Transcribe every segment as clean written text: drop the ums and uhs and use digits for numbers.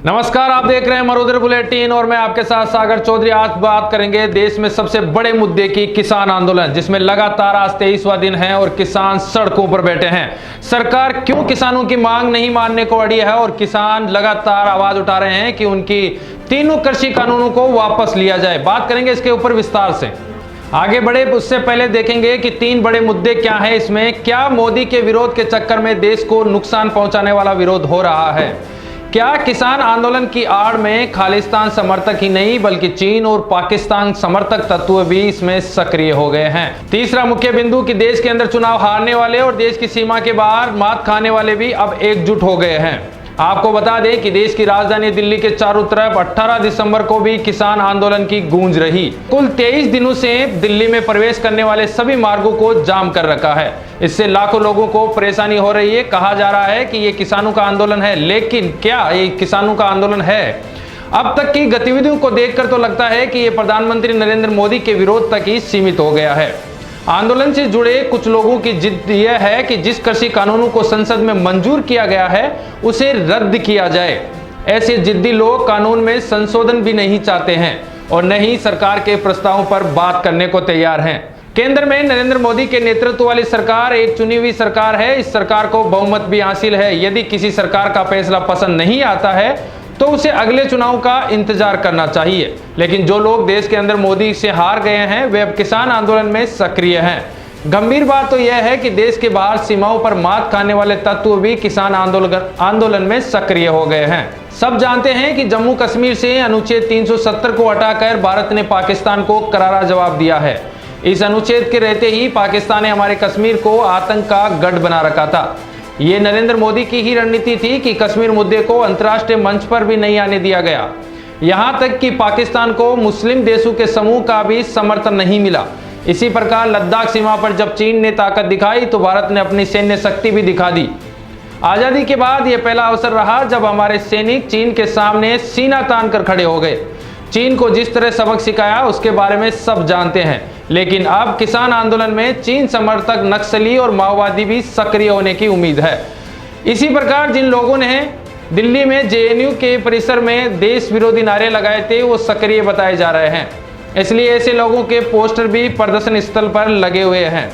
नमस्कार, आप देख रहे हैं मरुद्र बुलेटिन और मैं आपके साथ सागर चौधरी। आज बात करेंगे देश में सबसे बड़े मुद्दे की, किसान आंदोलन, जिसमें लगातार आज 23वां दिन है और किसान सड़कों पर बैठे हैं। सरकार क्यों किसानों की मांग नहीं मानने को अड़ी है और किसान लगातार आवाज उठा रहे हैं कि उनकी तीनों कृषि कानूनों को वापस लिया जाए। बात करेंगे इसके ऊपर विस्तार से। आगे बढ़े उससे पहले देखेंगे कि 3 बड़े मुद्दे क्या हैं इसमें। क्या मोदी के विरोध के चक्कर में देश को नुकसान पहुंचाने वाला विरोध हो रहा है? क्या किसान आंदोलन की आड़ में खालिस्तान समर्थक ही नहीं बल्कि चीन और पाकिस्तान समर्थक तत्व भी इसमें सक्रिय हो गए हैं? तीसरा मुख्य बिंदु कि देश के अंदर चुनाव हारने वाले और देश की सीमा के बाहर मात खाने वाले भी अब एकजुट हो गए हैं। आपको बता दें कि देश की राजधानी दिल्ली के चारों तरफ 18 दिसंबर को भी किसान आंदोलन की गूंज रही। कुल 23 दिनों से दिल्ली में प्रवेश करने वाले सभी मार्गों को जाम कर रखा है। इससे लाखों लोगों को परेशानी हो रही है। कहा जा रहा है कि ये किसानों का आंदोलन है, लेकिन क्या ये किसानों का आंदोलन है? अब तक की गतिविधियों को देखकर तो लगता है कि ये प्रधानमंत्री नरेंद्र मोदी के विरोध तक ही सीमित हो गया है। आंदोलन से जुड़े कुछ लोगों की जिद यह है कि जिस कृषि कानूनों को संसद में मंजूर किया गया है उसे रद्द किया जाए। ऐसे जिद्दी लोग कानून में संशोधन भी नहीं चाहते हैं और न ही सरकार के प्रस्तावों पर बात करने को तैयार हैं। केंद्र में नरेंद्र मोदी के नेतृत्व वाली सरकार एक चुनी हुई सरकार है। इस सरकार को बहुमत भी हासिल है। यदि किसी सरकार का फैसला पसंद नहीं आता है तो उसे अगले चुनाव का इंतजार करना चाहिए। लेकिन जो लोग देश के अंदर मोदी से हार गए हैं वे अब किसान आंदोलन में सक्रिय हैं। गंभीर बात तो यह है कि देश के बाहर सीमाओं पर मात खाने वाले तत्व भी किसान आंदोलन में सक्रिय हो गए हैं। सब जानते हैं कि जम्मू कश्मीर से अनुच्छेद 370 को हटाकर भारत ने पाकिस्तान को करारा जवाब दिया है। इस अनुच्छेद के रहते ही पाकिस्तान ने हमारे कश्मीर को आतंक का गढ़ बना रखा था। ये नरेंद्र मोदी की ही रणनीति थी कि कश्मीर मुद्दे को अंतर्राष्ट्रीय मंच पर भी नहीं आने दिया गया। यहां तक कि पाकिस्तान को मुस्लिम देशों के समूह का भी समर्थन नहीं मिला। इसी प्रकार लद्दाख सीमा पर जब चीन ने ताकत दिखाई तो भारत ने अपनी सैन्य शक्ति भी दिखा दी। आजादी के बाद यह पहला अवसर रहा जब हमारे सैनिक चीन के सामने सीना तान कर खड़े हो गए। चीन को जिस तरह सबक सिखाया उसके बारे में सब जानते हैं। लेकिन अब किसान आंदोलन में चीन समर्थक नक्सली और माओवादी भी सक्रिय होने की उम्मीद है। इसी प्रकार जिन लोगों ने दिल्ली में जेएनयू के परिसर में देश विरोधी नारे लगाए थे वो सक्रिय बताए जा रहे हैं। इसलिए ऐसे लोगों के पोस्टर भी प्रदर्शन स्थल पर लगे हुए हैं।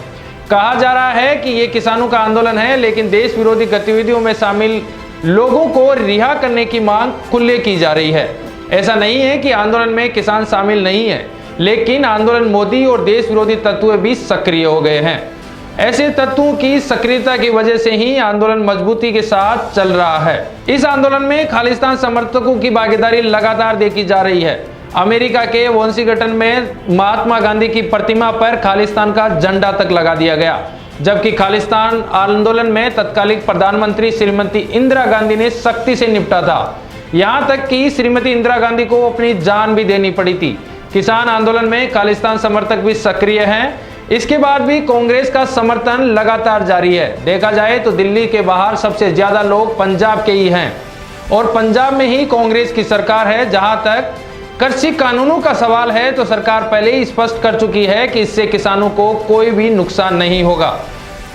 कहा जा रहा है कि ये किसानों का आंदोलन है, लेकिन देश विरोधी गतिविधियों में शामिल लोगों को रिहा करने की मांग खुले की जा रही है। ऐसा नहीं है कि आंदोलन में किसान शामिल नहीं है, लेकिन आंदोलन मोदी और देश विरोधी तत्व भी सक्रिय हो गए हैं। ऐसे तत्वों की सक्रियता की वजह से ही आंदोलन मजबूती के साथ चल रहा है। इस आंदोलन में खालिस्तान समर्थकों की भागीदारी लगातार देखी जा रही है। अमेरिका के वाशिंगटन में महात्मा गांधी की प्रतिमा पर खालिस्तान का झंडा तक लगा दिया गया, जबकि खालिस्तान आंदोलन में तत्कालीन प्रधानमंत्री श्रीमती इंदिरा गांधी ने सख्ती से निपटा था। यहाँ तक कि श्रीमती इंदिरा गांधी को अपनी जान भी देनी पड़ी थी। किसान आंदोलन में खालिस्तान समर्थक भी सक्रिय हैं। इसके बाद भी कांग्रेस का समर्थन लगातार जारी है। देखा जाए तो दिल्ली के बाहर सबसे ज्यादा लोग पंजाब के ही हैं और पंजाब में ही कांग्रेस की सरकार है। जहां तक कृषि कानूनों का सवाल है तो सरकार पहले ही स्पष्ट कर चुकी है कि इससे किसानों को कोई भी नुकसान नहीं होगा।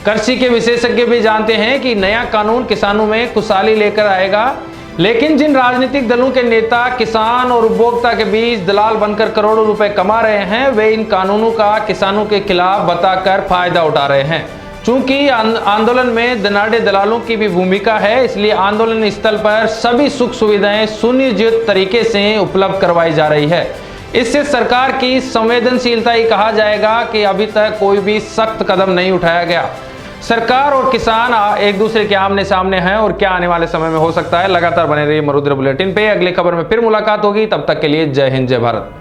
कृषि के विशेषज्ञ भी जानते हैं कि नया कानून किसानों में खुशहाली लेकर आएगा, लेकिन जिन राजनीतिक दलों के नेता किसान और उपभोक्ता के बीच दलाल बनकर करोड़ों रुपए कमा रहे हैं वे इन कानूनों का किसानों के खिलाफ बताकर फायदा उठा रहे हैं। चूंकि आंदोलन में धनाढ़ दलालों की भी भूमिका है, इसलिए आंदोलन स्थल पर सभी सुख सुविधाएं सुनियोजित तरीके से उपलब्ध करवाई जा रही है। इससे सरकार की संवेदनशीलता ही कहा जाएगा कि अभी तक कोई भी सख्त कदम नहीं उठाया गया। सरकार और किसान एक दूसरे के आमने सामने हैं और क्या आने वाले समय में हो सकता है। लगातार बने रहिए मरुद्र बुलेटिन पे। अगली खबर में फिर मुलाकात होगी, तब तक के लिए जय हिंद, जय भारत।